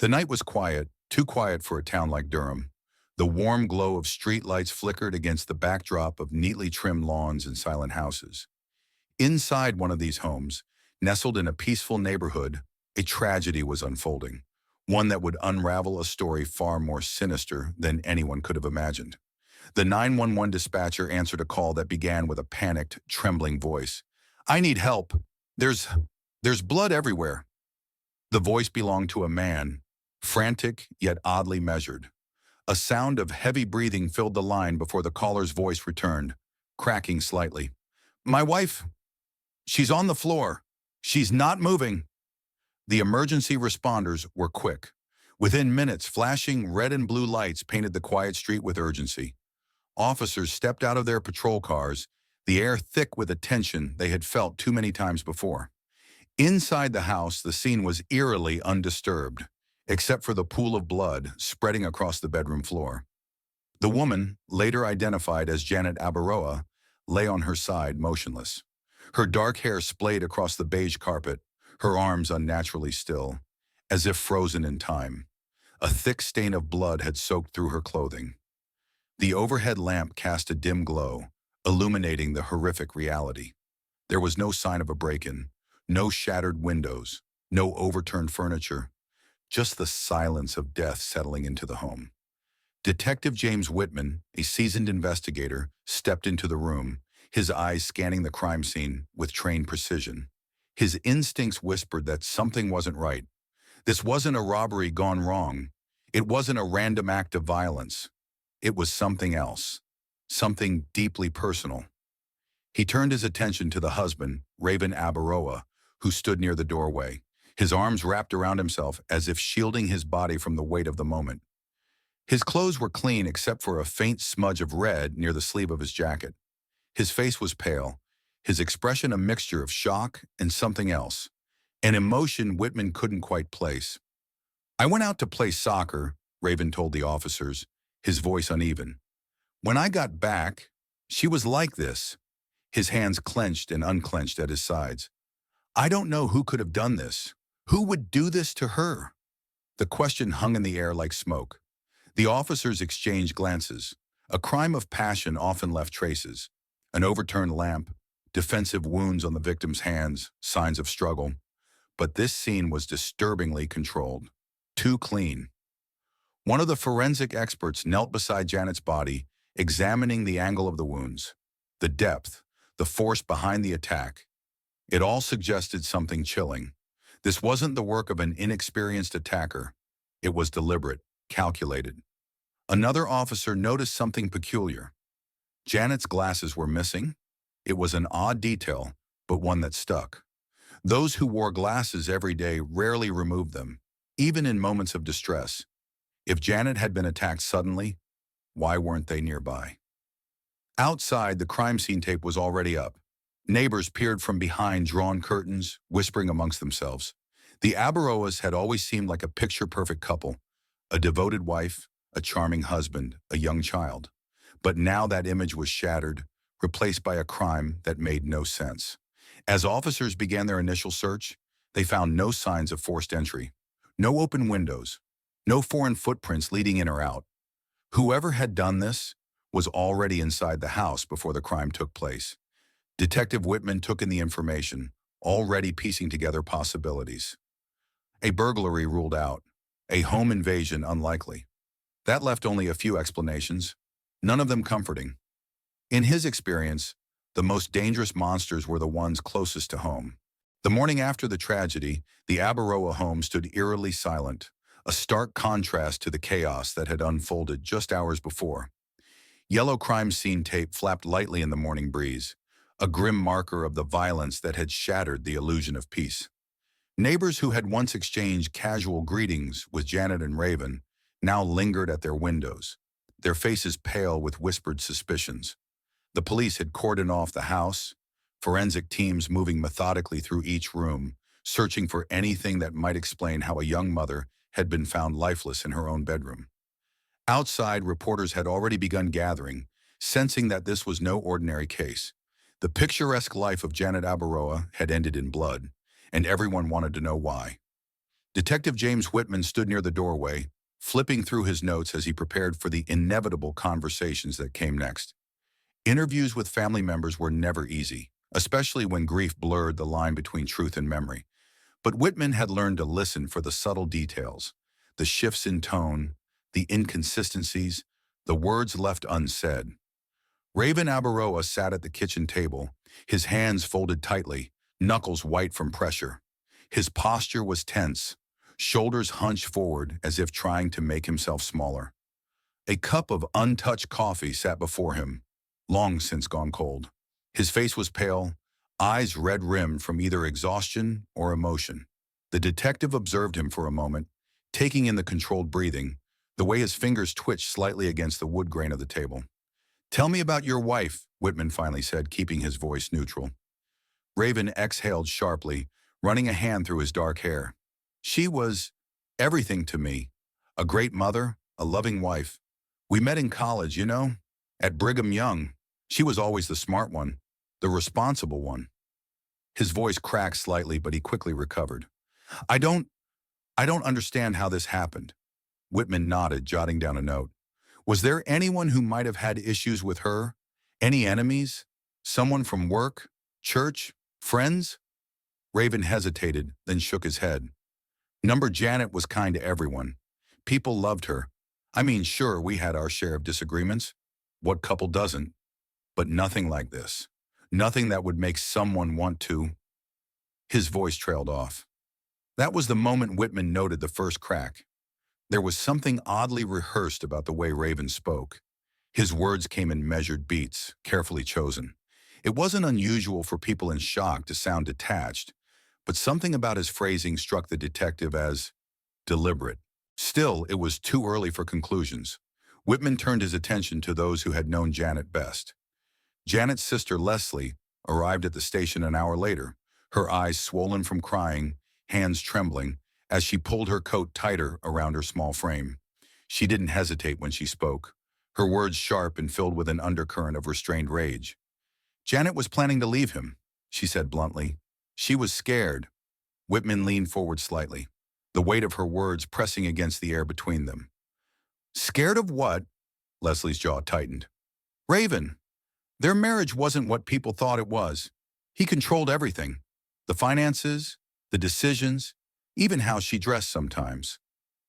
The night was quiet, too quiet for a town like Durham. The warm glow of street lights flickered against the backdrop of neatly trimmed lawns and silent houses. Inside one of these homes, nestled in a peaceful neighborhood, a tragedy was unfolding, one that would unravel a story far more sinister than anyone could have imagined. The 911 dispatcher answered a call that began with a panicked, trembling voice. "I need help. There's there's blood everywhere." The voice belonged to a man, frantic yet oddly measured. A sound of heavy breathing filled the line before the caller's voice returned, cracking slightly. "My wife, she's on the floor. She's not moving." The emergency responders were quick. Within minutes, flashing red and blue lights painted the quiet street with urgency. Officers stepped out of their patrol cars, the air thick with a tension they had felt too many times before. Inside the house, the scene was eerily undisturbed, except for the pool of blood spreading across the bedroom floor. The woman, later identified as Janet Abaroa, lay on her side, motionless. Her dark hair splayed across the beige carpet, her arms unnaturally still, as if frozen in time. A thick stain of blood had soaked through her clothing. The overhead lamp cast a dim glow, illuminating the horrific reality. There was no sign of a break-in, no shattered windows, no overturned furniture, just the silence of death settling into the home. Detective James Whitman, a seasoned investigator, stepped into the room, his eyes scanning the crime scene with trained precision. His instincts whispered that something wasn't right. This wasn't a robbery gone wrong. It wasn't a random act of violence. It was something else, something deeply personal. He turned his attention to the husband, Raven Abaroa, who stood near the doorway, his arms wrapped around himself as if shielding his body from the weight of the moment. His clothes were clean except for a faint smudge of red near the sleeve of his jacket. His face was pale, his expression a mixture of shock and something else, an emotion Whitman couldn't quite place. "I went out to play soccer," Raven told the officers, his voice uneven. "When I got back, she was like this." His hands clenched and unclenched at his sides. "I don't know who could have done this. Who would do this to her?" The question hung in the air like smoke. The officers exchanged glances. A crime of passion often left traces. An overturned lamp, defensive wounds on the victim's hands, signs of struggle. But this scene was disturbingly controlled. Too clean. One of the forensic experts knelt beside Janet's body, examining the angle of the wounds, the depth, the force behind the attack. It all suggested something chilling. This wasn't the work of an inexperienced attacker. It was deliberate, calculated. Another officer noticed something peculiar. Janet's glasses were missing. It was an odd detail, but one that stuck. Those who wore glasses every day rarely removed them, even in moments of distress. If Janet had been attacked suddenly, why weren't they nearby? Outside, the crime scene tape was already up. Neighbors peered from behind drawn curtains, whispering amongst themselves. The Abaroas had always seemed like a picture-perfect couple, a devoted wife, a charming husband, a young child. But now that image was shattered, replaced by a crime that made no sense. As officers began their initial search, they found no signs of forced entry, no open windows, no foreign footprints leading in or out. Whoever had done this was already inside the house before the crime took place. Detective Whitman took in the information, already piecing together possibilities. A burglary ruled out, a home invasion unlikely. That left only a few explanations, none of them comforting. In his experience, the most dangerous monsters were the ones closest to home. The morning after the tragedy, the Abaroa home stood eerily silent, a stark contrast to the chaos that had unfolded just hours before. Yellow crime scene tape flapped lightly in the morning breeze, a grim marker of the violence that had shattered the illusion of peace. Neighbors who had once exchanged casual greetings with Janet and Raven now lingered at their windows, their faces pale with whispered suspicions. The police had cordoned off the house, forensic teams moving methodically through each room, searching for anything that might explain how a young mother had been found lifeless in her own bedroom. Outside, reporters had already begun gathering, sensing that this was no ordinary case. The picturesque life of Janet Abaroa had ended in blood, and everyone wanted to know why. Detective James Whitman stood near the doorway, flipping through his notes as he prepared for the inevitable conversations that came next. Interviews with family members were never easy, especially when grief blurred the line between truth and memory. But Whitman had learned to listen for the subtle details, the shifts in tone, the inconsistencies, the words left unsaid. Raven Abaroa sat at the kitchen table, his hands folded tightly, knuckles white from pressure. His posture was tense, shoulders hunched forward as if trying to make himself smaller. A cup of untouched coffee sat before him, long since gone cold. His face was pale, eyes red-rimmed from either exhaustion or emotion. The detective observed him for a moment, taking in the controlled breathing, the way his fingers twitched slightly against the wood grain of the table. "Tell me about your wife," Whitman finally said, keeping his voice neutral. Raven exhaled sharply, running a hand through his dark hair. "She was everything to me. A great mother, a loving wife. We met in college, you know, at Brigham Young. She was always the smart one, the responsible one." His voice cracked slightly, but he quickly recovered. I don't, I don't understand how this happened." Whitman nodded, jotting down a note. "Was there anyone who might have had issues with her? Any enemies? Someone from work, church, friends?" Raven hesitated, then shook his head. "Number Janet was kind to everyone. People loved her. I mean, sure, we had our share of disagreements. What couple doesn't? But nothing like this. Nothing that would make someone want to." His voice trailed off. That was the moment Whitman noted the first crack. There was something oddly rehearsed about the way Raven spoke. His words came in measured beats, carefully chosen. It wasn't unusual for people in shock to sound detached, but something about his phrasing struck the detective as deliberate. Still, it was too early for conclusions. Whitman turned his attention to those who had known Janet best. Janet's sister, Leslie, arrived at the station an hour later, her eyes swollen from crying, hands trembling, as she pulled her coat tighter around her small frame. She didn't hesitate when she spoke, her words sharp and filled with an undercurrent of restrained rage. "Janet was planning to leave him," she said bluntly. "She was scared." Whitman leaned forward slightly, the weight of her words pressing against the air between them. "Scared of what?" Leslie's jaw tightened. "Raven. Their marriage wasn't what people thought it was. He controlled everything. The finances, the decisions, even how she dressed sometimes.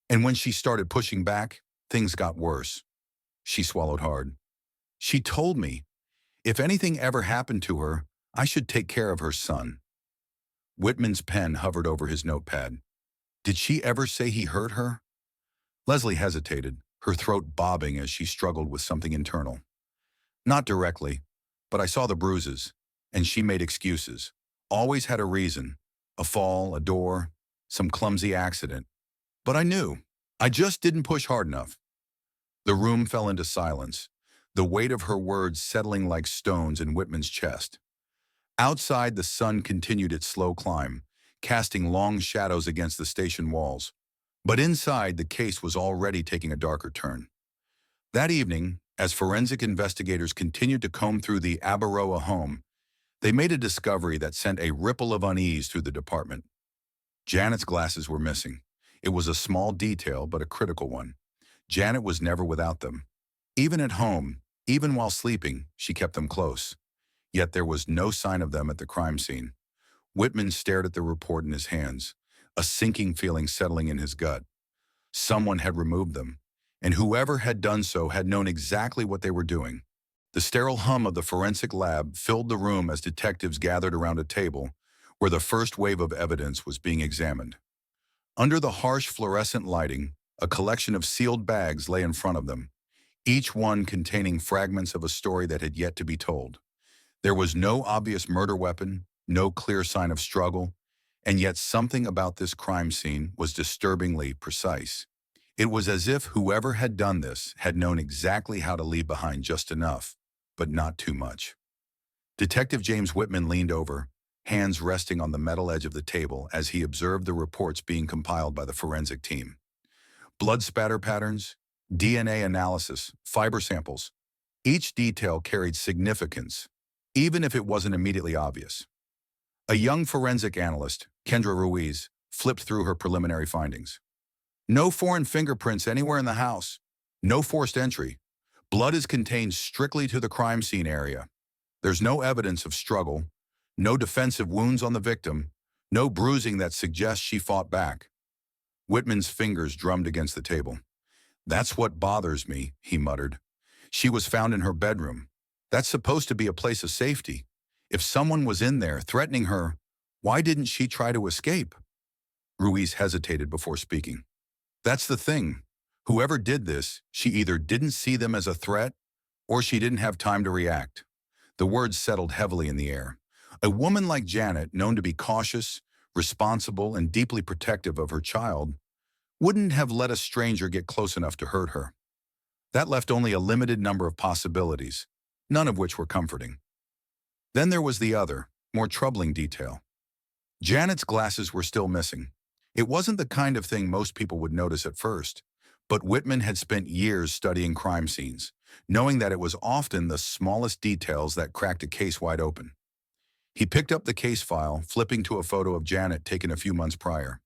And when she started pushing back, things got worse." She swallowed hard. "She told me, if anything ever happened to her, I should take care of her son." Whitman's pen hovered over his notepad. "Did she ever say he hurt her?" Leslie hesitated, her throat bobbing as she struggled with something internal. "Not directly, but I saw the bruises, and she made excuses. Always had a reason. A fall, a door, some clumsy accident. But I knew. I just didn't push hard enough." The room fell into silence, the weight of her words settling like stones in Whitman's chest. Outside, the sun continued its slow climb, casting long shadows against the station walls. But inside, the case was already taking a darker turn. That evening, as forensic investigators continued to comb through the Abaroa home, they made a discovery that sent a ripple of unease through the department. Janet's glasses were missing. It was a small detail, but a critical one. Janet was never without them. Even at home, even while sleeping, she kept them close. Yet there was no sign of them at the crime scene. Whitman stared at the report in his hands, a sinking feeling settling in his gut. Someone had removed them, and whoever had done so had known exactly what they were doing. The sterile hum of the forensic lab filled the room as detectives gathered around a table where the first wave of evidence was being examined. Under the harsh fluorescent lighting, a collection of sealed bags lay in front of them, each one containing fragments of a story that had yet to be told. There was no obvious murder weapon, no clear sign of struggle, and yet something about this crime scene was disturbingly precise. It was as if whoever had done this had known exactly how to leave behind just enough, but not too much. Detective James Whitman leaned over, hands resting on the metal edge of the table as he observed the reports being compiled by the forensic team. Blood spatter patterns, DNA analysis, fiber samples. Each detail carried significance, even if it wasn't immediately obvious. A young forensic analyst, Kendra Ruiz, flipped through her preliminary findings. No foreign fingerprints anywhere in the house. No forced entry. Blood is contained strictly to the crime scene area. There's no evidence of struggle, no defensive wounds on the victim, no bruising that suggests she fought back. Whitman's fingers drummed against the table. "That's what bothers me," he muttered. "She was found in her bedroom. That's supposed to be a place of safety. If someone was in there threatening her, why didn't she try to escape?" Ruiz hesitated before speaking. "That's the thing. Whoever did this, she either didn't see them as a threat or she didn't have time to react." The words settled heavily in the air. A woman like Janet, known to be cautious, responsible, and deeply protective of her child, wouldn't have let a stranger get close enough to hurt her. That left only a limited number of possibilities, none of which were comforting. Then there was the other, more troubling detail. Janet's glasses were still missing. It wasn't the kind of thing most people would notice at first, but Whitman had spent years studying crime scenes, knowing that it was often the smallest details that cracked a case wide open. He picked up the case file, flipping to a photo of Janet taken a few months prior.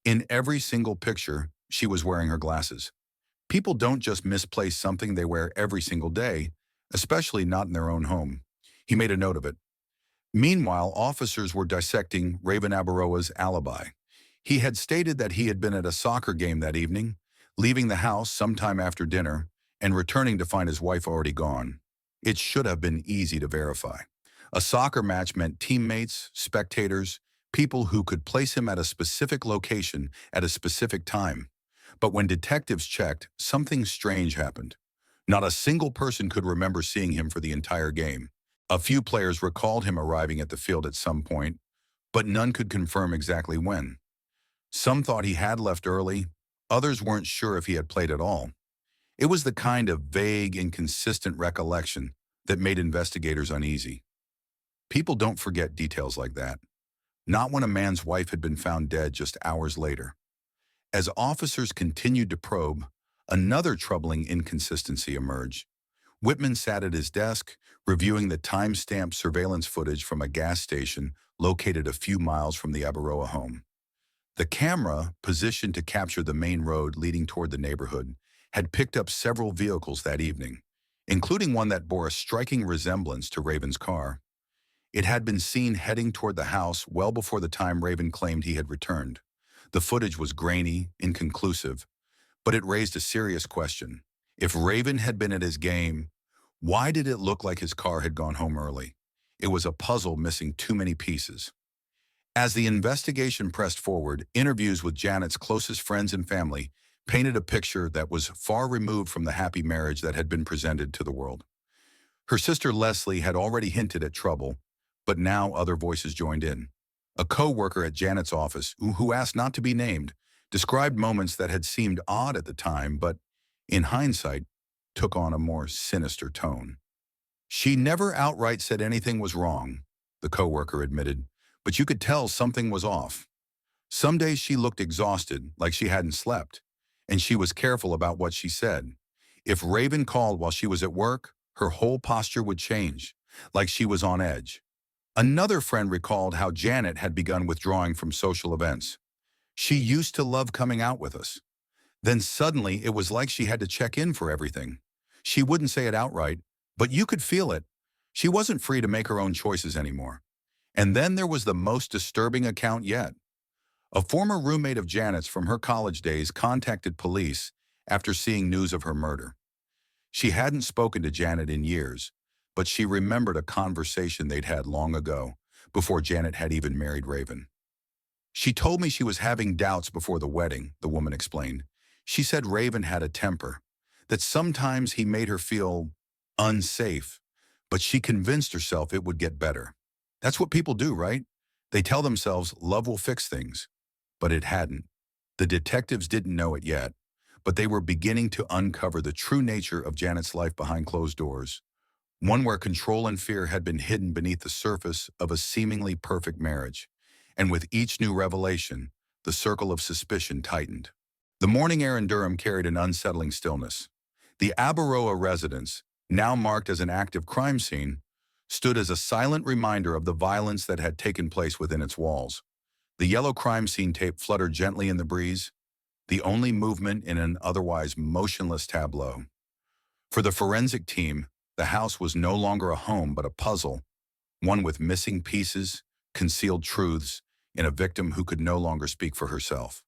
In every single picture, she was wearing her glasses. People don't just misplace something they wear every single day, especially not in their own home. He made a note of it. Meanwhile, officers were dissecting Raven Abaroa's alibi. He had stated that he had been at a soccer game that evening, leaving the house sometime after dinner, and returning to find his wife already gone. It should have been easy to verify. A soccer match meant teammates, spectators, people who could place him at a specific location at a specific time. But when detectives checked, something strange happened. Not a single person could remember seeing him for the entire game. A few players recalled him arriving at the field at some point, but none could confirm exactly when. Some thought he had left early, others weren't sure if he had played at all. It was the kind of vague, inconsistent recollection that made investigators uneasy. People don't forget details like that. Not when a man's wife had been found dead just hours later. As officers continued to probe, another troubling inconsistency emerged. Whitman sat at his desk, reviewing the time-stamped surveillance footage from a gas station located a few miles from the Abaroa home. The camera, positioned to capture the main road leading toward the neighborhood, had picked up several vehicles that evening, including one that bore a striking resemblance to Raven's car. It had been seen heading toward the house well before the time Raven claimed he had returned. The footage was grainy, inconclusive, but it raised a serious question. If Raven had been at his game, why did it look like his car had gone home early? It was a puzzle missing too many pieces. As the investigation pressed forward, interviews with Janet's closest friends and family painted a picture that was far removed from the happy marriage that had been presented to the world. Her sister Leslie had already hinted at trouble, but now other voices joined in. A co-worker at Janet's office, who asked not to be named, described moments that had seemed odd at the time, but, in hindsight, took on a more sinister tone. "She never outright said anything was wrong," the co-worker admitted, "but you could tell something was off. Some days she looked exhausted, like she hadn't slept, and she was careful about what she said. If Raven called while she was at work, her whole posture would change, like she was on edge." Another friend recalled how Janet had begun withdrawing from social events. "She used to love coming out with us. Then suddenly it was like she had to check in for everything. She wouldn't say it outright, but you could feel it. She wasn't free to make her own choices anymore." And then there was the most disturbing account yet. A former roommate of Janet's from her college days contacted police after seeing news of her murder. She hadn't spoken to Janet in years, but she remembered a conversation they'd had long ago, before Janet had even married Raven. "She told me she was having doubts before the wedding," the woman explained. "She said Raven had a temper, that sometimes he made her feel unsafe, but she convinced herself it would get better. That's what people do, right? They tell themselves love will fix things. But it hadn't. The detectives didn't know it yet, but they were beginning to uncover the true nature of Janet's life behind closed doors. One where control and fear had been hidden beneath the surface of a seemingly perfect marriage. And with each new revelation, the circle of suspicion tightened. The morning air in Durham carried an unsettling stillness. The Abaroa residence, now marked as an active crime scene, stood as a silent reminder of the violence that had taken place within its walls. The yellow crime scene tape fluttered gently in the breeze, the only movement in an otherwise motionless tableau. For the forensic team, the house was no longer a home but a puzzle, one with missing pieces, concealed truths, and a victim who could no longer speak for herself.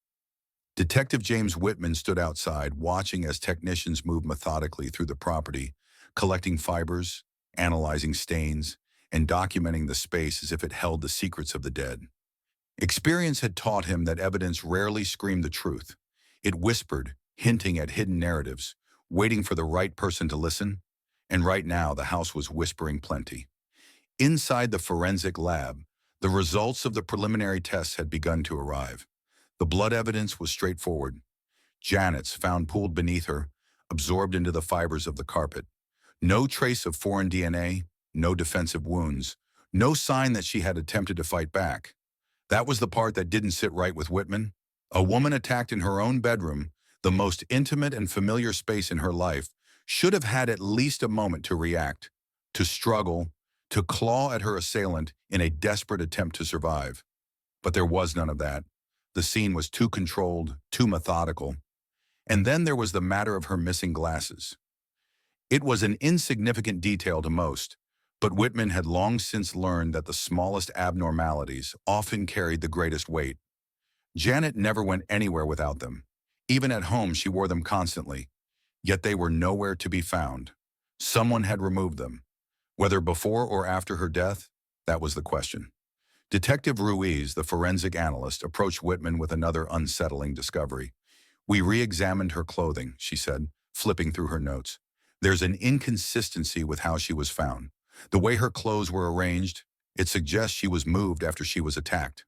Detective James Whitman stood outside, watching as technicians moved methodically through the property, collecting fibers, analyzing stains, and documenting the space as if it held the secrets of the dead. Experience had taught him that evidence rarely screamed the truth. It whispered, hinting at hidden narratives, waiting for the right person to listen. And right now, the house was whispering plenty. Inside the forensic lab, the results of the preliminary tests had begun to arrive. The blood evidence was straightforward. Janet's, found pooled beneath her, absorbed into the fibers of the carpet. No trace of foreign DNA, no defensive wounds, no sign that she had attempted to fight back. That was the part that didn't sit right with Whitman. A woman attacked in her own bedroom, the most intimate and familiar space in her life, should have had at least a moment to react, to struggle, to claw at her assailant in a desperate attempt to survive. But there was none of that. The scene was too controlled, too methodical. And then there was the matter of her missing glasses. It was an insignificant detail to most, but Whitman had long since learned that the smallest abnormalities often carried the greatest weight. Janet never went anywhere without them. Even at home, she wore them constantly. Yet they were nowhere to be found. Someone had removed them. Whether before or after her death, that was the question. Detective Ruiz, the forensic analyst, approached Whitman with another unsettling discovery. "We re-examined her clothing," she said, flipping through her notes. "There's an inconsistency with how she was found. The way her clothes were arranged, it suggests she was moved after she was attacked."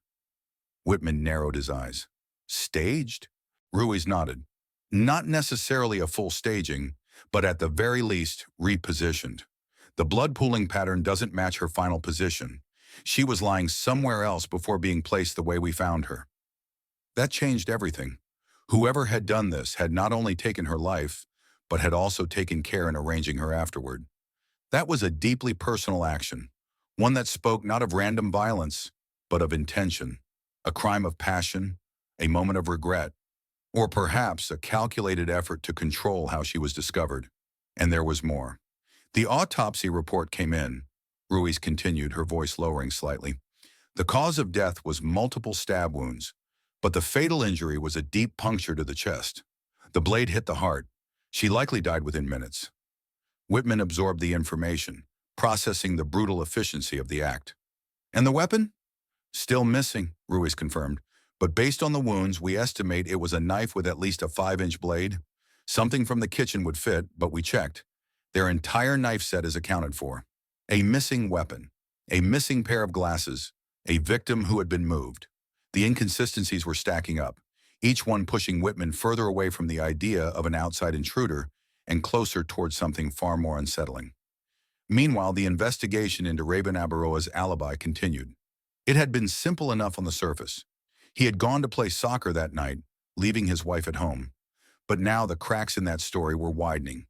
Whitman narrowed his eyes. "Staged?" Ruiz nodded. "Not necessarily a full staging, but at the very least, repositioned. The blood pooling pattern doesn't match her final position. She was lying somewhere else before being placed the way we found her." That changed everything. Whoever had done this had not only taken her life, but had also taken care in arranging her afterward. That was a deeply personal action, one that spoke not of random violence, but of intention, a crime of passion, a moment of regret, or perhaps a calculated effort to control how she was discovered. And there was more. The autopsy report came in. Ruiz continued, her voice lowering slightly. The cause of death was multiple stab wounds, but the fatal injury was a deep puncture to the chest. The blade hit the heart. She likely died within minutes. Whitman absorbed the information, processing the brutal efficiency of the act. "And the weapon?" "Still missing," Ruiz confirmed. "But based on the wounds, we estimate it was a knife with at least a 5-inch blade. Something from the kitchen would fit, but we checked. Their entire knife set is accounted for. A missing weapon, a missing pair of glasses, a victim who had been moved." The inconsistencies were stacking up, each one pushing Whitman further away from the idea of an outside intruder and closer towards something far more unsettling. Meanwhile, the investigation into Raven Abaroa's alibi continued. It had been simple enough on the surface. He had gone to play soccer that night, leaving his wife at home. But now the cracks in that story were widening.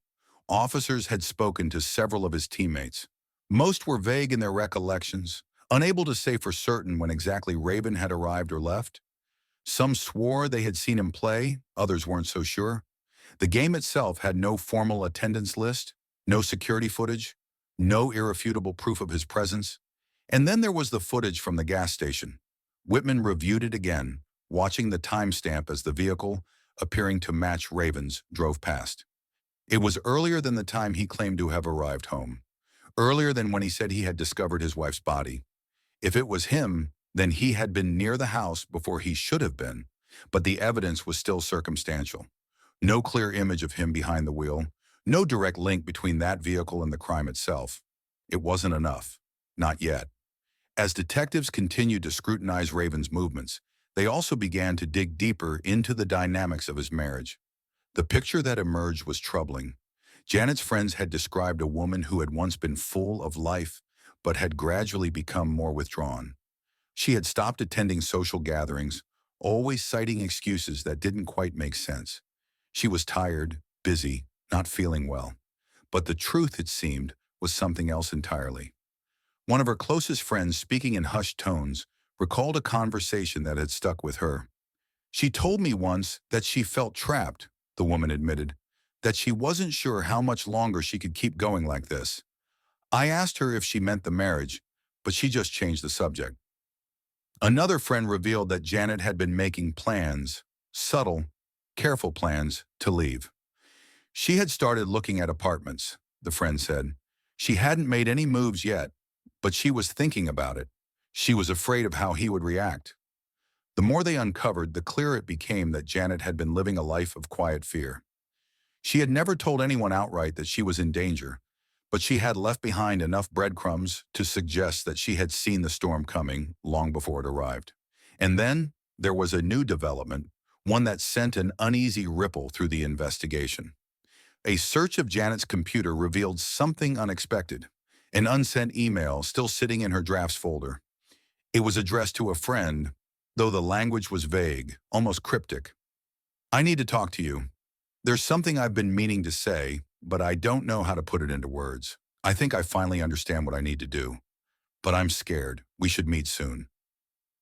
Officers had spoken to several of his teammates. Most were vague in their recollections, unable to say for certain when exactly Raven had arrived or left. Some swore they had seen him play, others weren't so sure. The game itself had no formal attendance list, no security footage, no irrefutable proof of his presence. And then there was the footage from the gas station. Whitman reviewed it again, watching the timestamp as the vehicle, appearing to match Raven's, drove past. It was earlier than the time he claimed to have arrived home, earlier than when he said he had discovered his wife's body. If it was him, then he had been near the house before he should have been, but the evidence was still circumstantial. No clear image of him behind the wheel, no direct link between that vehicle and the crime itself. It wasn't enough. Not yet. As detectives continued to scrutinize Raven's movements, they also began to dig deeper into the dynamics of his marriage. The picture that emerged was troubling. Janet's friends had described a woman who had once been full of life, but had gradually become more withdrawn. She had stopped attending social gatherings, always citing excuses that didn't quite make sense. She was tired, busy, not feeling well. But the truth, it seemed, was something else entirely. One of her closest friends, speaking in hushed tones, recalled a conversation that had stuck with her. "She told me once that she felt trapped," the woman admitted, "that she wasn't sure how much longer she could keep going like this. I asked her if she meant the marriage, but she just changed the subject." Another friend revealed that Janet had been making plans, subtle, careful plans, to leave. She had started looking at apartments, the friend said. She hadn't made any moves yet, but she was thinking about it. She was afraid of how he would react. The more they uncovered, the clearer it became that Janet had been living a life of quiet fear. She had never told anyone outright that she was in danger, but she had left behind enough breadcrumbs to suggest that she had seen the storm coming long before it arrived. And then there was a new development, one that sent an uneasy ripple through the investigation. A search of Janet's computer revealed something unexpected, an unsent email still sitting in her drafts folder. It was addressed to a friend, though the language was vague, almost cryptic. "I need to talk to you. There's something I've been meaning to say, but I don't know how to put it into words. I think I finally understand what I need to do. But I'm scared. We should meet soon."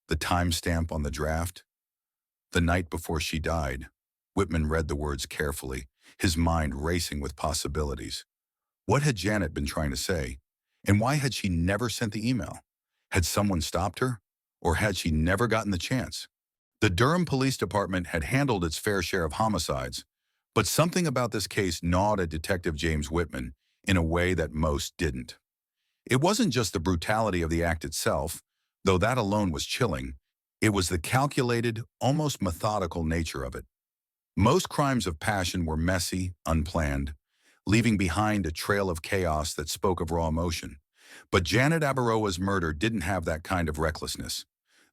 The timestamp on the draft? The night before she died. Whitman read the words carefully, his mind racing with possibilities. What had Janet been trying to say? And why had she never sent the email? Had someone stopped her? Or had she never gotten the chance? The Durham Police Department had handled its fair share of homicides, but something about this case gnawed at Detective James Whitman in a way that most didn't. It wasn't just the brutality of the act itself, though that alone was chilling. It was the calculated, almost methodical nature of it. Most crimes of passion were messy, unplanned, leaving behind a trail of chaos that spoke of raw emotion. But Janet Abaroa's murder didn't have that kind of recklessness.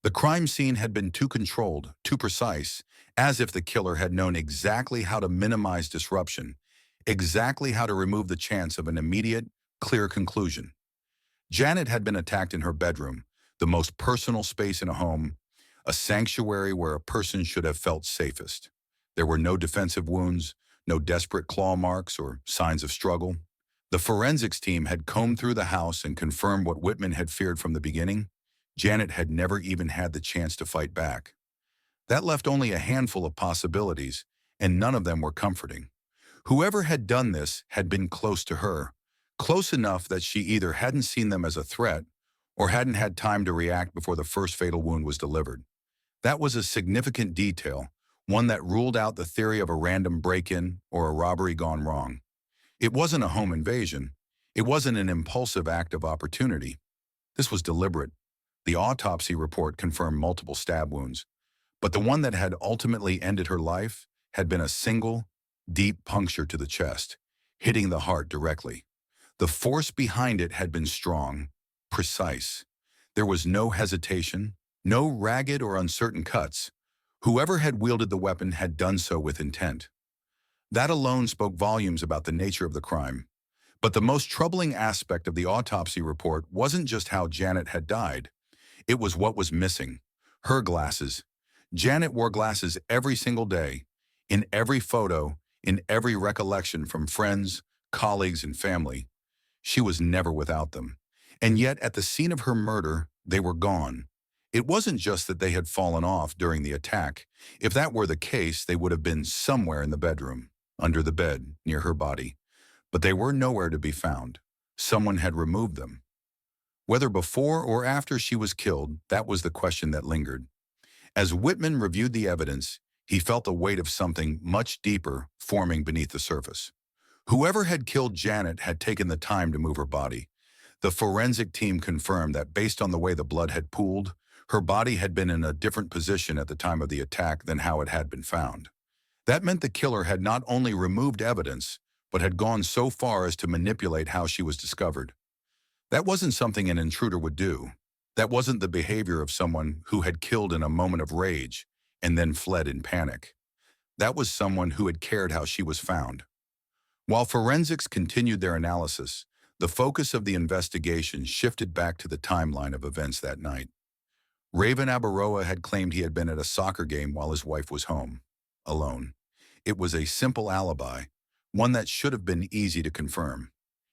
The crime scene had been too controlled, too precise, as if the killer had known exactly how to minimize disruption, exactly how to remove the chance of an immediate, clear conclusion. Janet had been attacked in her bedroom, the most personal space in a home, a sanctuary where a person should have felt safest. There were no defensive wounds, no desperate claw marks or signs of struggle. The forensics team had combed through the house and confirmed what Whitman had feared from the beginning. Janet had never even had the chance to fight back. That left only a handful of possibilities, and none of them were comforting. Whoever had done this had been close to her, close enough that she either hadn't seen them as a threat or hadn't had time to react before the first fatal wound was delivered. That was a significant detail, one that ruled out the theory of a random break-in or a robbery gone wrong. It wasn't a home invasion. It wasn't an impulsive act of opportunity. This was deliberate. The autopsy report confirmed multiple stab wounds, but the one that had ultimately ended her life had been a single, deep puncture to the chest, hitting the heart directly. The force behind it had been strong, precise. There was no hesitation, no ragged or uncertain cuts. Whoever had wielded the weapon had done so with intent. That alone spoke volumes about the nature of the crime. But the most troubling aspect of the autopsy report wasn't just how Janet had died. It was what was missing. Her glasses. Janet wore glasses every single day, in every photo, in every recollection from friends, colleagues, and family. She was never without them. And yet, at the scene of her murder, they were gone. It wasn't just that they had fallen off during the attack. If that were the case, they would have been somewhere in the bedroom, under the bed, near her body. But they were nowhere to be found. Someone had removed them. Whether before or after she was killed, that was the question that lingered. As Whitman reviewed the evidence, he felt the weight of something much deeper forming beneath the surface. Whoever had killed Janet had taken the time to move her body. The forensic team confirmed that based on the way the blood had pooled, her body had been in a different position at the time of the attack than how it had been found. That meant the killer had not only removed evidence, but had gone so far as to manipulate how she was discovered. That wasn't something an intruder would do. That wasn't the behavior of someone who had killed in a moment of rage and then fled in panic. That was someone who had cared how she was found. While forensics continued their analysis, the focus of the investigation shifted back to the timeline of events that night. Raven Abaroa had claimed he had been at a soccer game while his wife was home, alone. It was a simple alibi, one that should have been easy to confirm.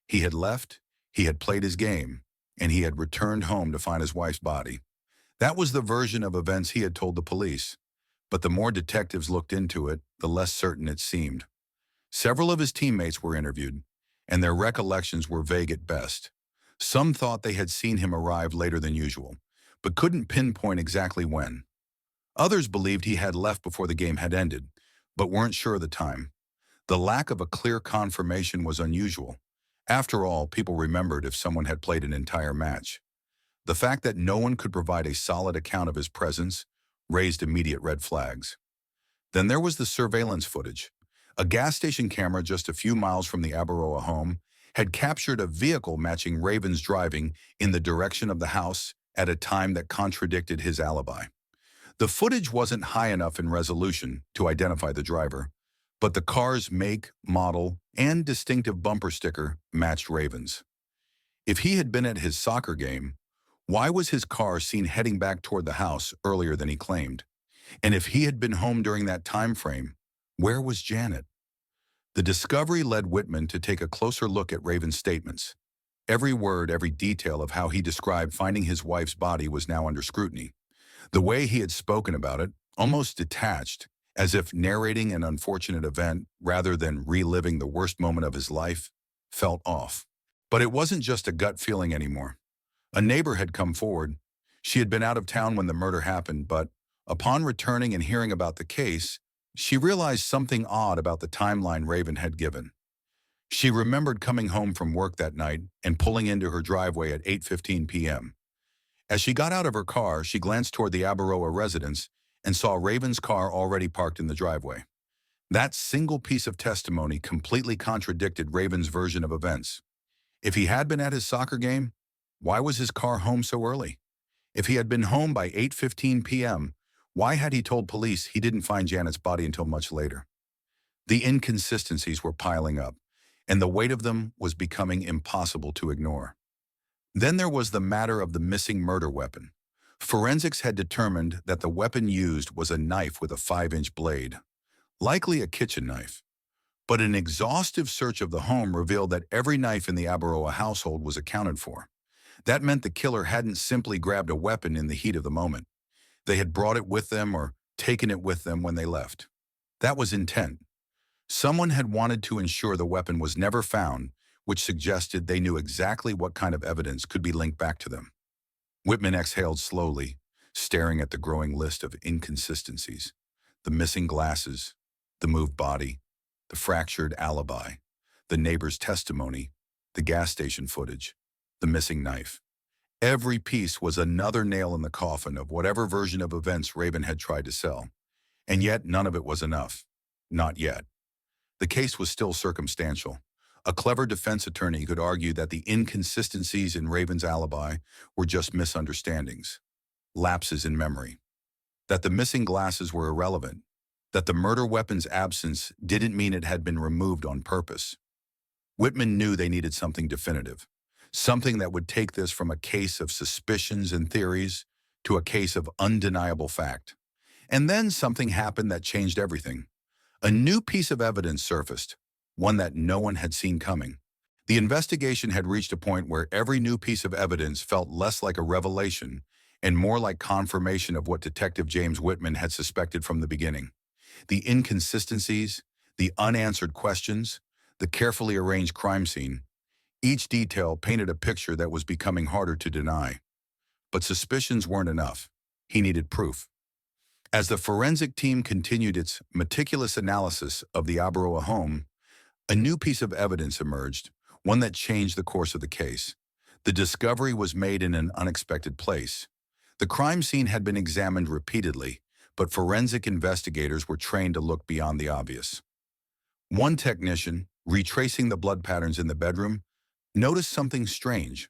He had left, he had played his game, and he had returned home to find his wife's body. That was the version of events he had told the police, but the more detectives looked into it, the less certain it seemed. Several of his teammates were interviewed, and their recollections were vague at best. Some thought they had seen him arrive later than usual, but couldn't pinpoint exactly when. Others believed he had left before the game had ended, but weren't sure of the time. The lack of a clear confirmation was unusual. After all, people remembered if someone had played an entire match. The fact that no one could provide a solid account of his presence raised immediate red flags. Then there was the surveillance footage. A gas station camera just a few miles from the Abaroa home had captured a vehicle matching Raven's driving in the direction of the house at a time that contradicted his alibi. The footage wasn't high enough in resolution to identify the driver, but the car's make, model, and distinctive bumper sticker matched Raven's. If he had been at his soccer game, why was his car seen heading back toward the house earlier than he claimed? And if he had been home during that time frame, where was Janet? The discovery led Whitman to take a closer look at Raven's statements. Every word, every detail of how he described finding his wife's body was now under scrutiny. The way he had spoken about it, almost detached, as if narrating an unfortunate event rather than reliving the worst moment of his life, felt off. But it wasn't just a gut feeling anymore. A neighbor had come forward. She had been out of town when the murder happened, but upon returning and hearing about the case, she realized something odd about the timeline Raven had given. She remembered coming home from work that night and pulling into her driveway at 8:15 p.m. As she got out of her car, she glanced toward the Abaroa residence and saw Raven's car already parked in the driveway. That single piece of testimony completely contradicted Raven's version of events. If he had been at his soccer game, why was his car home so early? If he had been home by 8:15 p.m., why had he told police he didn't find Janet's body until much later? The inconsistencies were piling up, and the weight of them was becoming impossible to ignore. Then there was the matter of the missing murder weapon. Forensics had determined that the weapon used was a knife with a 5-inch blade, likely a kitchen knife. But an exhaustive search of the home revealed that every knife in the Abaroa household was accounted for. That meant the killer hadn't simply grabbed a weapon in the heat of the moment. They had brought it with them or taken it with them when they left. That was intent. Someone had wanted to ensure the weapon was never found, which suggested they knew exactly what kind of evidence could be linked back to them. Whitman exhaled slowly, staring at the growing list of inconsistencies. The missing glasses, the moved body, the fractured alibi, the neighbor's testimony, the gas station footage, the missing knife. Every piece was another nail in the coffin of whatever version of events Raven had tried to sell. And yet none of it was enough. Not yet. The case was still circumstantial. A clever defense attorney could argue that the inconsistencies in Raven's alibi were just misunderstandings, lapses in memory, that the missing glasses were irrelevant, that the murder weapon's absence didn't mean it had been removed on purpose. Whitman knew they needed something definitive, something that would take this from a case of suspicions and theories to a case of undeniable fact. And then something happened that changed everything. A new piece of evidence surfaced, one that no one had seen coming. The investigation had reached a point where every new piece of evidence felt less like a revelation and more like confirmation of what Detective James Whitman had suspected from the beginning. The inconsistencies, the unanswered questions, the carefully arranged crime scene, each detail painted a picture that was becoming harder to deny. But suspicions weren't enough. He needed proof. As the forensic team continued its meticulous analysis of the Abaroa home, a new piece of evidence emerged, one that changed the course of the case. The discovery was made in an unexpected place. The crime scene had been examined repeatedly, but forensic investigators were trained to look beyond the obvious. One technician, retracing the blood patterns in the bedroom, noticed something strange.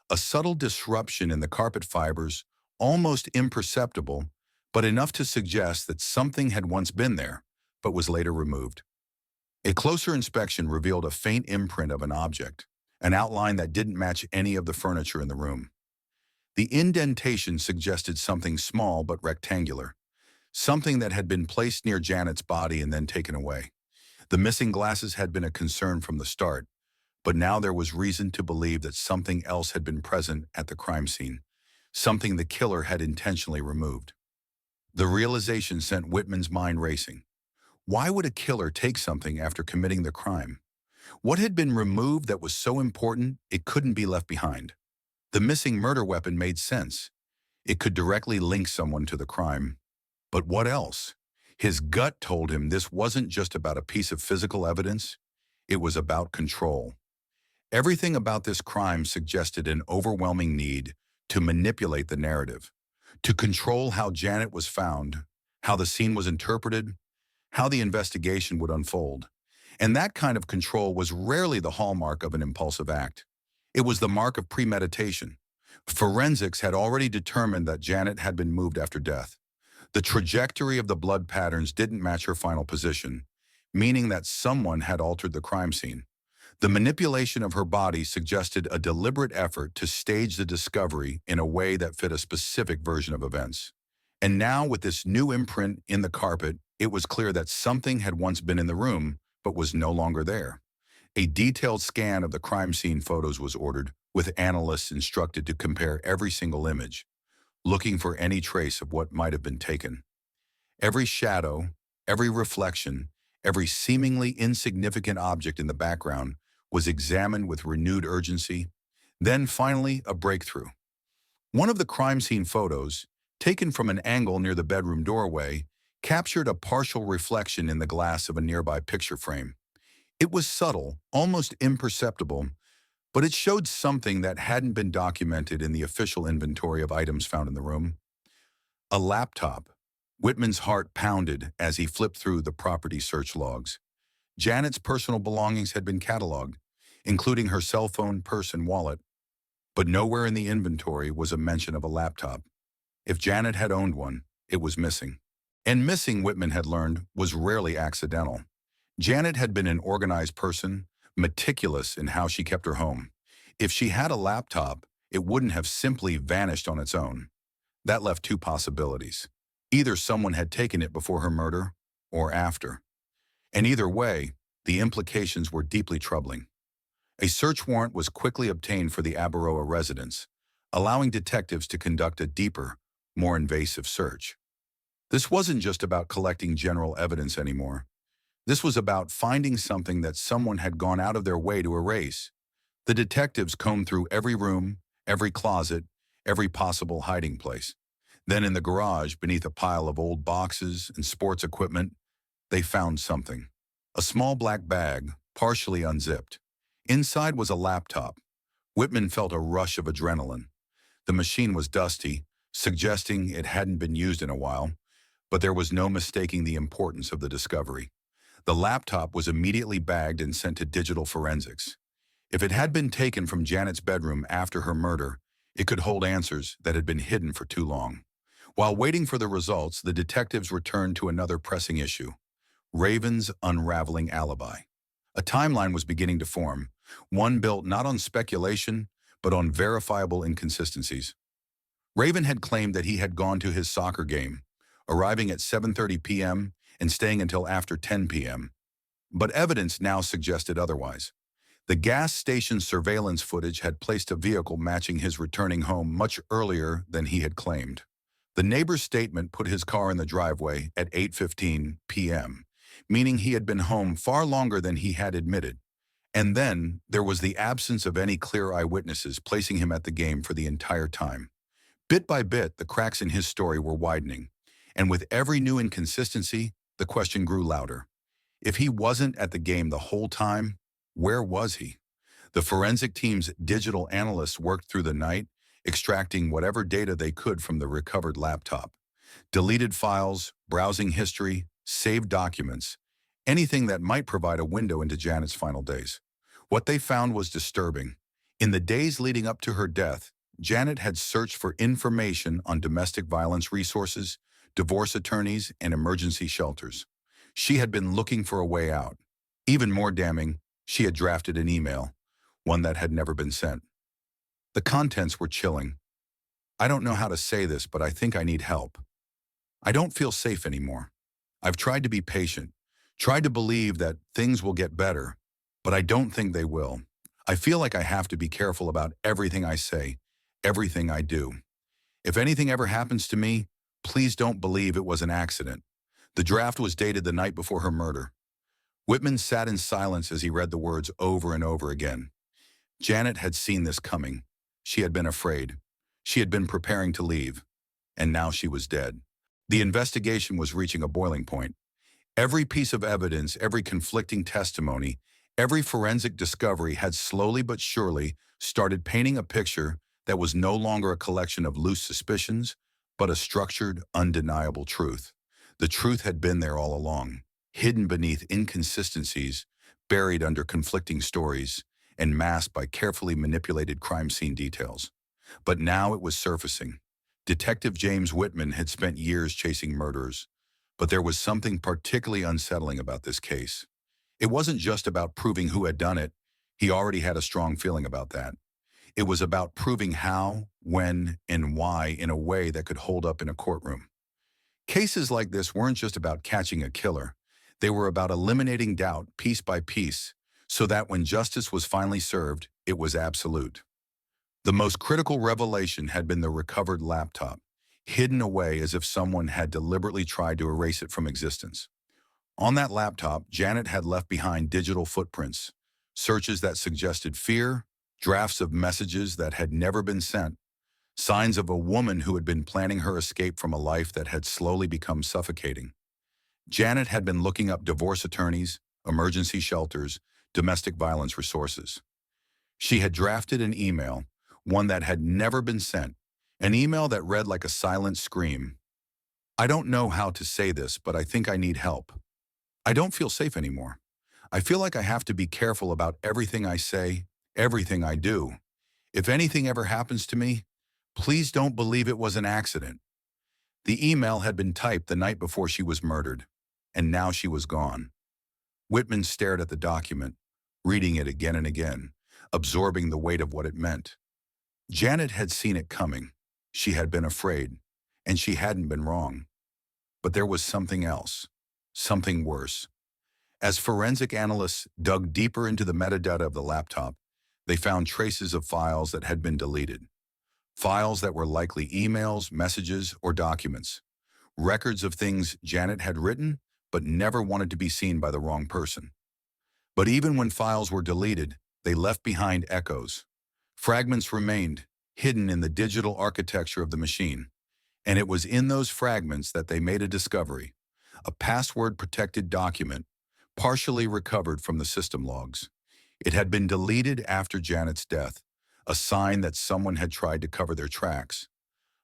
A subtle disruption in the carpet fibers, almost imperceptible, but enough to suggest that something had once been there, but was later removed. A closer inspection revealed a faint imprint of an object, an outline that didn't match any of the furniture in the room. The indentation suggested something small but rectangular, something that had been placed near Janet's body and then taken away. The missing glasses had been a concern from the start, but now there was reason to believe that something else had been present at the crime scene, something the killer had intentionally removed. The realization sent Whitman's mind racing. Why would a killer take something after committing the crime? What had been removed that was so important it couldn't be left behind? The missing murder weapon made sense. It could directly link someone to the crime. But what else? His gut told him this wasn't just about a piece of physical evidence. It was about control. Everything about this crime suggested an overwhelming need to manipulate the narrative, to control how Janet was found, how the scene was interpreted, how the investigation would unfold. And that kind of control was rarely the hallmark of an impulsive act. It was the mark of premeditation. Forensics had already determined that Janet had been moved after death. The trajectory of the blood patterns didn't match her final position, meaning that someone had altered the crime scene. The manipulation of her body suggested a deliberate effort to stage the discovery in a way that fit a specific version of events. And now, with this new imprint in the carpet, it was clear that something had once been in the room, but was no longer there. A detailed scan of the crime scene photos was ordered, with analysts instructed to compare every single image, looking for any trace of what might have been taken. Every shadow, every reflection, every seemingly insignificant object in the background was examined with renewed urgency. Then finally, a breakthrough. One of the crime scene photos, taken from an angle near the bedroom doorway, captured a partial reflection in the glass of a nearby picture frame. It was subtle, almost imperceptible, but it showed something that hadn't been documented in the official inventory of items found in the room. A laptop. Whitman's heart pounded as he flipped through the property search logs. Janet's personal belongings had been cataloged, including her cell phone, purse, and wallet, but nowhere in the inventory was a mention of a laptop. If Janet had owned one, it was missing. And missing, Whitman had learned, was rarely accidental. Janet had been an organized person, meticulous in how she kept her home. If she had a laptop, it wouldn't have simply vanished on its own. That left two possibilities. Either someone had taken it before her murder, or after. And either way, the implications were deeply troubling. A search warrant was quickly obtained for the Abaroa residence, allowing detectives to conduct a deeper, more invasive search. This wasn't just about collecting general evidence anymore. This was about finding something that someone had gone out of their way to erase. The detectives combed through every room, every closet, every possible hiding place. Then in the garage, beneath a pile of old boxes and sports equipment, they found something. A small black bag, partially unzipped. Inside was a laptop. Whitman felt a rush of adrenaline. The machine was dusty, suggesting it hadn't been used in a while, but there was no mistaking the importance of the discovery. The laptop was immediately bagged and sent to digital forensics. If it had been taken from Janet's bedroom after her murder, it could hold answers that had been hidden for too long. While waiting for the results, the detectives returned to another pressing issue: Raven's unraveling alibi. A timeline was beginning to form, one built not on speculation, but on verifiable inconsistencies. Raven had claimed that he had gone to his soccer game, arriving at 7:30 p.m. and staying until after 10 p.m. But evidence now suggested otherwise. The gas station surveillance footage had placed a vehicle matching his returning home much earlier than he had claimed. The neighbor's statement put his car in the driveway at 8:15 p.m., meaning he had been home far longer than he had admitted. And then there was the absence of any clear eyewitnesses, placing him at the game for the entire time. Bit by bit, the cracks in his story were widening, and with every new inconsistency, the question grew louder. If he wasn't at the game the whole time, where was he? The forensic team's digital analysts worked through the night, extracting whatever data they could from the recovered laptop. Deleted files, browsing history, saved documents, anything that might provide a window into Janet's final days. What they found was disturbing. In the days leading up to her death, Janet had searched for information on domestic violence resources, divorce attorneys, and emergency shelters. She had been looking for a way out. Even more damning, she had drafted an email, one that had never been sent. The contents were chilling. "I don't know how to say this, but I think I need help. I don't feel safe anymore. I've tried to be patient, tried to believe that things will get better, but I don't think they will. I feel like I have to be careful about everything I say, everything I do." If anything ever happens to me, please don't believe it was an accident. The draft was dated the night before her murder. Whitman sat in silence as he read the words over and over again. Janet had seen this coming. She had been afraid. She had been preparing to leave. And now she was dead. The investigation was reaching a boiling point. Every piece of evidence, every conflicting testimony, every forensic discovery had slowly but surely started painting a picture that was no longer a collection of loose suspicions, but a structured, undeniable truth. The truth had been there all along, hidden beneath inconsistencies, buried under conflicting stories, and masked by carefully manipulated crime scene details. But now it was surfacing. Detective James Whitman had spent years chasing murderers, but there was something particularly unsettling about this case. It wasn't just about proving who had done it. He already had a strong feeling about that. It was about proving how, when, and why in a way that could hold up in a courtroom. Cases like this weren't just about catching a killer. They were about eliminating doubt piece by piece, so that when justice was finally served, it was absolute. The most critical revelation had been the recovered laptop, hidden away as if someone had deliberately tried to erase it from existence. On that laptop, Janet had left behind digital footprints, searches that suggested fear, drafts of messages that had never been sent, signs of a woman who had been planning her escape from a life that had slowly become suffocating. Janet had been looking up divorce attorneys, emergency shelters, domestic violence resources. She had drafted an email, one that had never been sent, an email that read like a silent scream. I don't know how to say this, but I think I need help. I don't feel safe anymore. I feel like I have to be careful about everything I say, everything I do. If anything ever happens to me, please don't believe it was an accident. The email had been typed the night before she was murdered, and now she was gone. Whitman stared at the document, reading it again and again, absorbing the weight of what it meant. Janet had seen it coming. She had been afraid, and she hadn't been wrong. But there was something else, something worse. As forensic analysts dug deeper into the metadata of the laptop, they found traces of files that had been deleted. Files that were likely emails, messages, or documents. Records of things Janet had written, but never wanted to be seen by the wrong person. But even when files were deleted, they left behind echoes. Fragments remained, hidden in the digital architecture of the machine. And it was in those fragments that they made a discovery, a password-protected document, partially recovered from the system logs. It had been deleted after Janet's death, a sign that someone had tried to cover their tracks,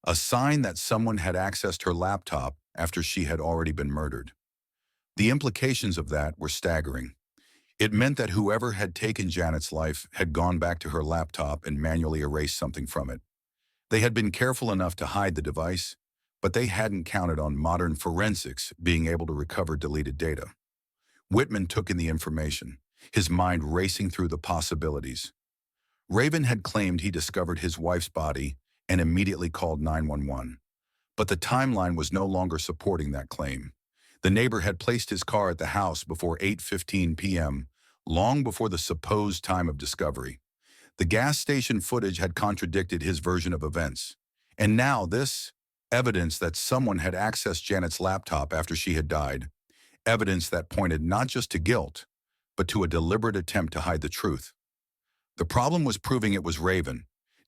a sign that someone had accessed her laptop after she had already been murdered. The implications of that were staggering. It meant that whoever had taken Janet's life had gone back to her laptop and manually erased something from it. They had been careful enough to hide the device, but they hadn't counted on modern forensics being able to recover deleted data. Whitman took in the information, his mind racing through the possibilities. Raven had claimed he discovered his wife's body and immediately called 911. But the timeline was no longer supporting that claim. The neighbor had placed his car at the house before 8:15 p.m., long before the supposed time of discovery. The gas station footage had contradicted his version of events. And now this, evidence that someone had accessed Janet's laptop after she had died, evidence that pointed not just to guilt, but to a deliberate attempt to hide the truth. The problem was proving it was Raven.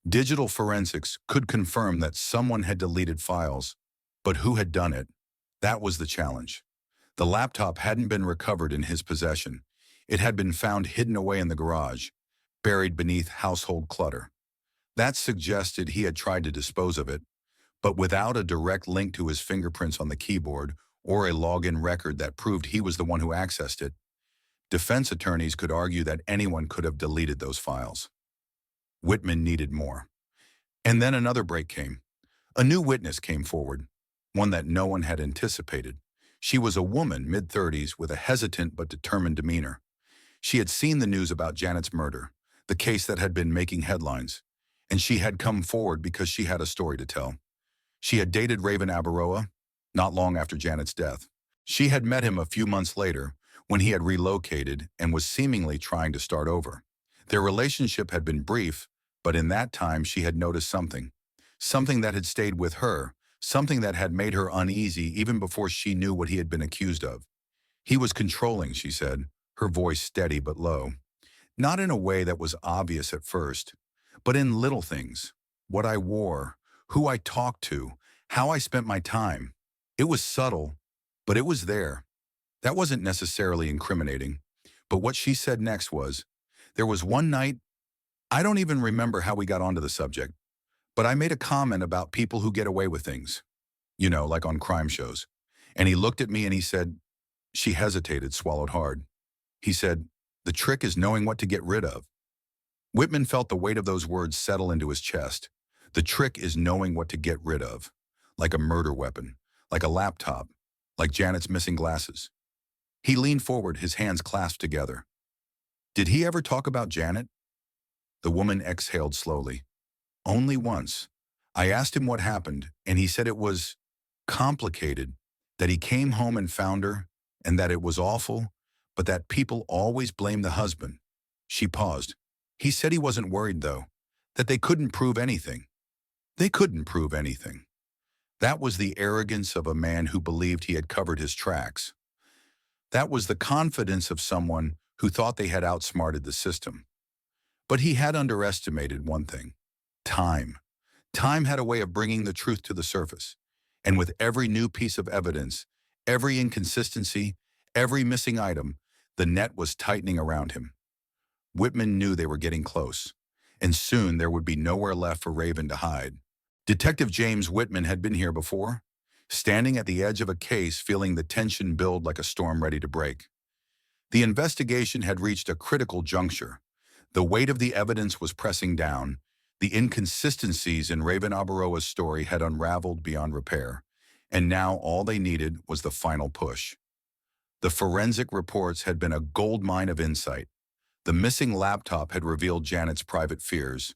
Digital forensics could confirm that someone had deleted files, but who had done it? That was the challenge. The laptop hadn't been recovered in his possession. It had been found hidden away in the garage, buried beneath household clutter. That suggested he had tried to dispose of it, but without a direct link to his fingerprints on the keyboard or a login record that proved he was the one who accessed it, defense attorneys could argue that anyone could have deleted those files. Whitman needed more. And then another break came. A new witness came forward, one that no one had anticipated. She was a woman, mid-30s, with a hesitant but determined demeanor. She had seen the news about Janet's murder, the case that had been making headlines, and she had come forward because she had a story to tell. She had dated Raven Abaroa not long after Janet's death. She had met him a few months later when he had relocated and was seemingly trying to start over. Their relationship had been brief, but in that time she had noticed something something that had stayed with her, something that had made her uneasy even before she knew what he had been accused of. He was controlling, she said, her voice steady but low. Not in a way that was obvious at first, but in little things. What I wore, who I talked to, how I spent my time. It was subtle, but it was there. That wasn't necessarily incriminating. But what she said next was, there was one night, I don't even remember how we got onto the subject, but I made a comment about people who get away with things, like on crime shows. And he looked at me and he said, she hesitated, swallowed hard. He said, the trick is knowing what to get rid of. Whitman felt the weight of those words settle into his chest. The trick is knowing what to get rid of. Like a murder weapon, like a laptop, like Janet's missing glasses. He leaned forward, his hands clasped together. Did he ever talk about Janet? The woman exhaled slowly. Only once. I asked him what happened, and he said it was complicated, that he came home and found her, and that it was awful, but that people always blame the husband. She paused. He said he wasn't worried, though, that they couldn't prove anything. They couldn't prove anything. That was the arrogance of a man who believed he had covered his tracks. That was the confidence of someone who thought they had outsmarted the system. But he had underestimated one thing: time. Time had a way of bringing the truth to the surface. And with every new piece of evidence, every inconsistency, every missing item, the net was tightening around him. Whitman knew they were getting close, and soon there would be nowhere left for Raven to hide. Detective James Whitman had been here before, standing at the edge of a case, feeling the tension build like a storm ready to break. The investigation had reached a critical juncture. The weight of the evidence was pressing down. The inconsistencies in Raven Abaroa's story had unraveled beyond repair, and now all they needed was the final push. The forensic reports had been a goldmine of insight. The missing laptop had revealed Janet's private fears,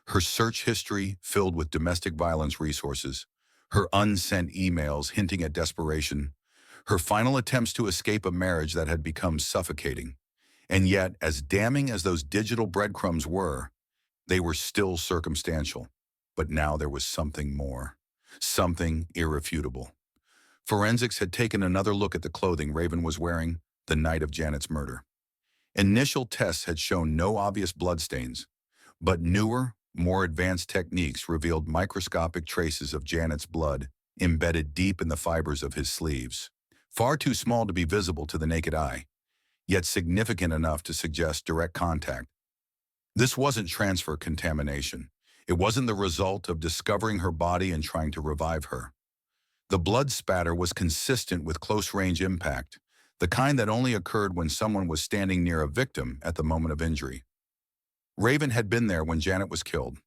her search history filled with domestic violence resources, her unsent emails hinting at desperation, her final attempts to escape a marriage that had become suffocating. And yet, as damning as those digital breadcrumbs were, they were still circumstantial. But now there was something more, something irrefutable. Forensics had taken another look at the clothing Raven was wearing the night of Janet's murder. Initial tests had shown no obvious bloodstains, but newer, more advanced techniques revealed microscopic traces of Janet's blood embedded deep in the fibers of his sleeves, far too small to be visible to the naked eye, yet significant enough to suggest direct contact. This wasn't transfer contamination. It wasn't the result of discovering her body and trying to revive her. The blood spatter was consistent with close-range impact, the kind that only occurred when someone was standing near a victim at the moment of injury. Raven had been there when Janet was killed.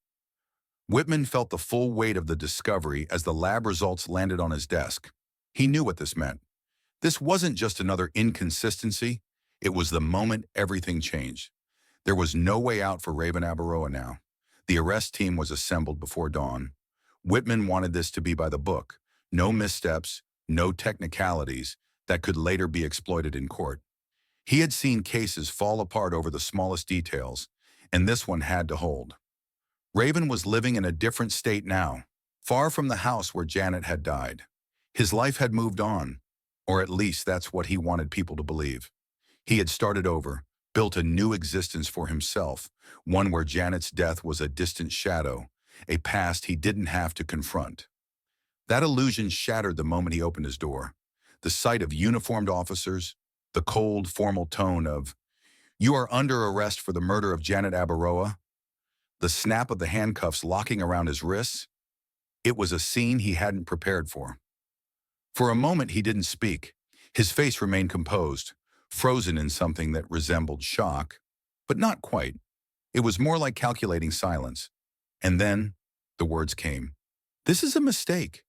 Whitman felt the full weight of the discovery as the lab results landed on his desk. He knew what this meant. This wasn't just another inconsistency. It was the moment everything changed. There was no way out for Raven Abaroa now. The arrest team was assembled before dawn. Whitman wanted this to be by the book. No missteps, no technicalities that could later be exploited in court. He had seen cases fall apart over the smallest details, and this one had to hold. Raven was living in a different state now, far from the house where Janet had died. His life had moved on, or at least that's what he wanted people to believe. He had started over, built a new existence for himself, one where Janet's death was a distant shadow, a past he didn't have to confront. That illusion shattered the moment he opened his door. The sight of uniformed officers, the cold, formal tone of, "You are under arrest for the murder of Janet Abaroa," the snap of the handcuffs locking around his wrists. It was a scene he hadn't prepared for. For a moment he didn't speak. His face remained composed, frozen in something that resembled shock, but not quite. It was more like calculating silence. And then the words came. "This is a mistake."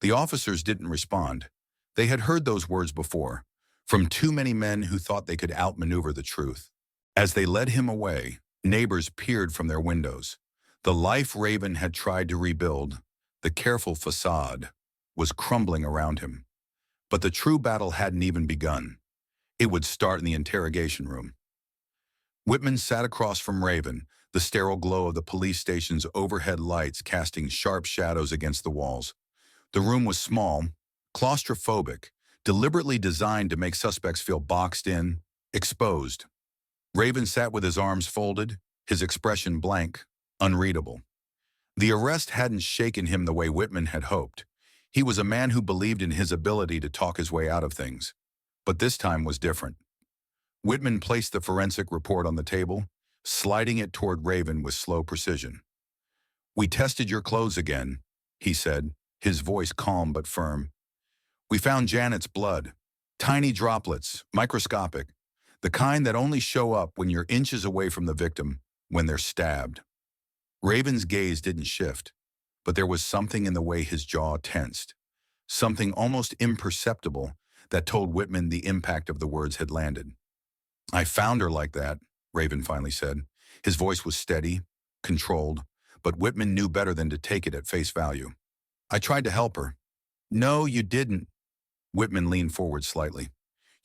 The officers didn't respond. They had heard those words before, from too many men who thought they could outmaneuver the truth. As they led him away, neighbors peered from their windows. The life Raven had tried to rebuild, the careful facade, was crumbling around him. But the true battle hadn't even begun. It would start in the interrogation room. Whitman sat across from Raven, the sterile glow of the police station's overhead lights casting sharp shadows against the walls. The room was small, claustrophobic, deliberately designed to make suspects feel boxed in, exposed. Raven sat with his arms folded, his expression blank, unreadable. The arrest hadn't shaken him the way Whitman had hoped. He was a man who believed in his ability to talk his way out of things. But this time was different. Whitman placed the forensic report on the table, sliding it toward Raven with slow precision. "We tested your clothes again," he said, his voice calm but firm. "We found Janet's blood. Tiny droplets, microscopic, the kind that only show up when you're inches away from the victim, when they're stabbed." Raven's gaze didn't shift, but there was something in the way his jaw tensed, something almost imperceptible that told Whitman the impact of the words had landed. "I found her like that," Raven finally said. His voice was steady, controlled, but Whitman knew better than to take it at face value. "I tried to help her." "No, you didn't." Whitman leaned forward slightly.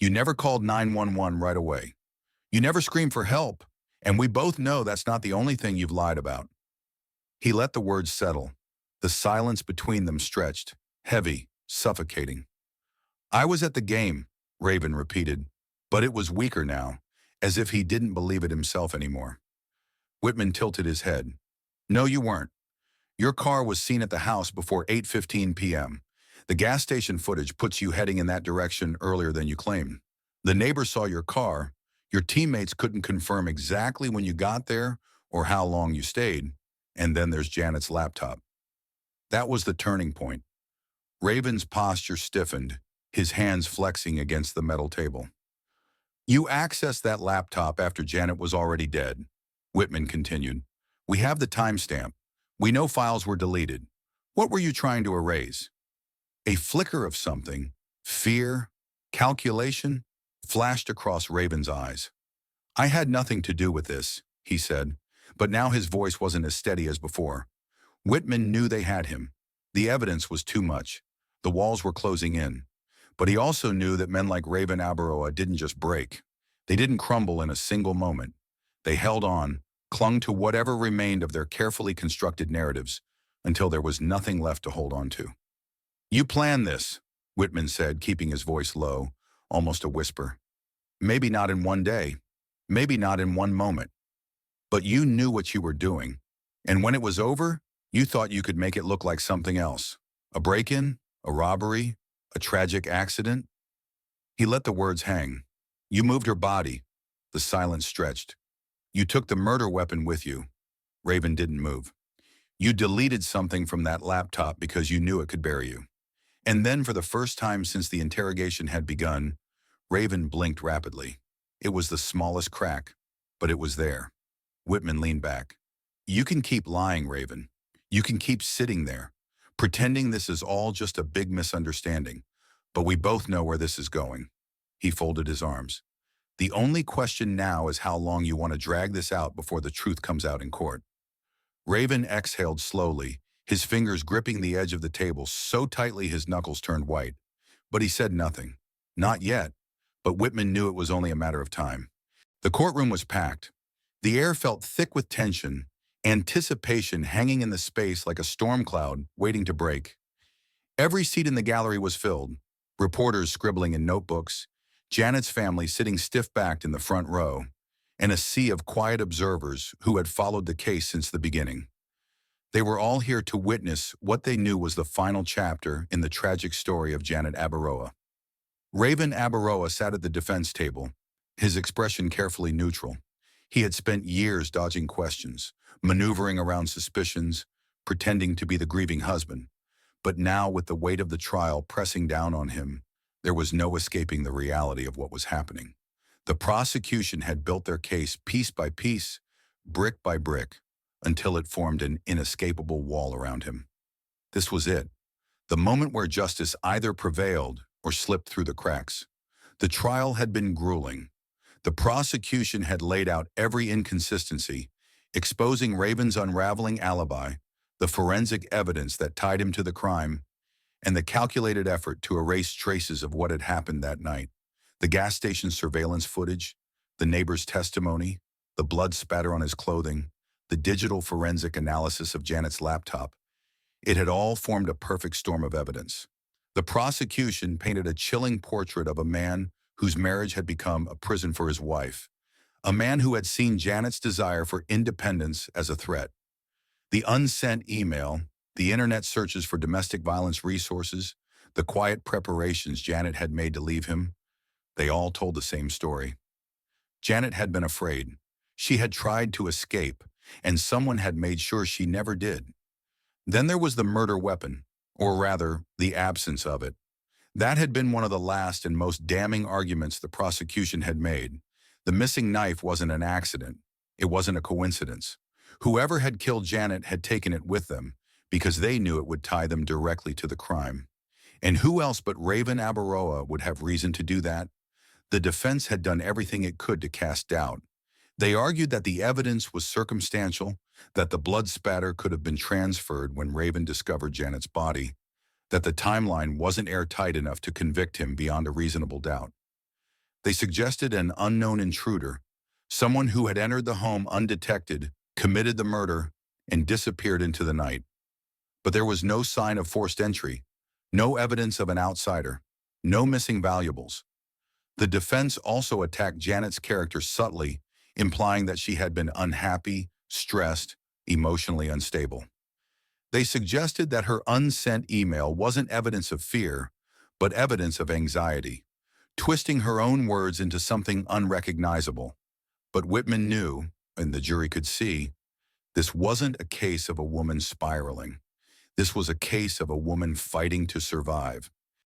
"You never called 911 right away. You never screamed for help, and we both know that's not the only thing you've lied about." He let the words settle. The silence between them stretched, heavy, suffocating. "I was at the game," Raven repeated, but it was weaker now, as if he didn't believe it himself anymore. Whitman tilted his head. "No, you weren't. Your car was seen at the house before 8:15 p.m. The gas station footage puts you heading in that direction earlier than you claimed. The neighbors saw your car. Your teammates couldn't confirm exactly when you got there or how long you stayed. And then there's Janet's laptop." That was the turning point. Raven's posture stiffened, his hands flexing against the metal table. "You accessed that laptop after Janet was already dead," Whitman continued. "We have the timestamp. We know files were deleted. What were you trying to erase?" A flicker of something, fear, calculation, flashed across Raven's eyes. "I had nothing to do with this," he said, but now his voice wasn't as steady as before. Whitman knew they had him. The evidence was too much. The walls were closing in. But he also knew that men like Raven Abaroa didn't just break. They didn't crumble in a single moment. They held on, clung to whatever remained of their carefully constructed narratives, until there was nothing left to hold on to. "You planned this," Whitman said, keeping his voice low, almost a whisper. "Maybe not in one day, maybe not in one moment. But you knew what you were doing. And when it was over, you thought you could make it look like something else. A break-in, a robbery, a tragic accident." He let the words hang. "You moved her body." The silence stretched. "You took the murder weapon with you." Raven didn't move. "You deleted something from that laptop because you knew it could bury you." And then, for the first time since the interrogation had begun, Raven blinked rapidly. It was the smallest crack, but it was there. Whitman leaned back. "You can keep lying, Raven. You can keep sitting there, pretending this is all just a big misunderstanding. But we both know where this is going." He folded his arms. "The only question now is how long you want to drag this out before the truth comes out in court." Raven exhaled slowly, his fingers gripping the edge of the table so tightly his knuckles turned white. But he said nothing. Not yet. But Whitman knew it was only a matter of time. The courtroom was packed. The air felt thick with tension, anticipation hanging in the space like a storm cloud waiting to break. Every seat in the gallery was filled, reporters scribbling in notebooks, Janet's family sitting stiff-backed in the front row, and a sea of quiet observers who had followed the case since the beginning. They were all here to witness what they knew was the final chapter in the tragic story of Janet Abaroa. Raven Abaroa sat at the defense table, his expression carefully neutral. He had spent years dodging questions, maneuvering around suspicions, pretending to be the grieving husband. But now, with the weight of the trial pressing down on him, there was no escaping the reality of what was happening. The prosecution had built their case piece by piece, brick by brick, until it formed an inescapable wall around him. This was it, the moment where justice either prevailed or slipped through the cracks. The trial had been grueling. The prosecution had laid out every inconsistency, exposing Raven's unraveling alibi, the forensic evidence that tied him to the crime, and the calculated effort to erase traces of what had happened that night. The gas station surveillance footage, the neighbor's testimony, the blood spatter on his clothing, the digital forensic analysis of Janet's laptop. It had all formed a perfect storm of evidence. The prosecution painted a chilling portrait of a man whose marriage had become a prison for his wife, a man who had seen Janet's desire for independence as a threat. The unsent email, the internet searches for domestic violence resources, the quiet preparations Janet had made to leave him, they all told the same story. Janet had been afraid. She had tried to escape, and someone had made sure she never did. Then there was the murder weapon, or rather, the absence of it. That had been one of the last and most damning arguments the prosecution had made. The missing knife wasn't an accident. It wasn't a coincidence. Whoever had killed Janet had taken it with them because they knew it would tie them directly to the crime. And who else but Raven Abaroa would have reason to do that? The defense had done everything it could to cast doubt. They argued that the evidence was circumstantial, that the blood spatter could have been transferred when Raven discovered Janet's body, that the timeline wasn't airtight enough to convict him beyond a reasonable doubt. They suggested an unknown intruder, someone who had entered the home undetected, committed the murder, and disappeared into the night. But there was no sign of forced entry, no evidence of an outsider, no missing valuables. The defense also attacked Janet's character subtly, implying that she had been unhappy, stressed, emotionally unstable. They suggested that her unsent email wasn't evidence of fear, but evidence of anxiety, twisting her own words into something unrecognizable. But Whitman knew, and the jury could see, this wasn't a case of a woman spiraling. This was a case of a woman fighting to survive.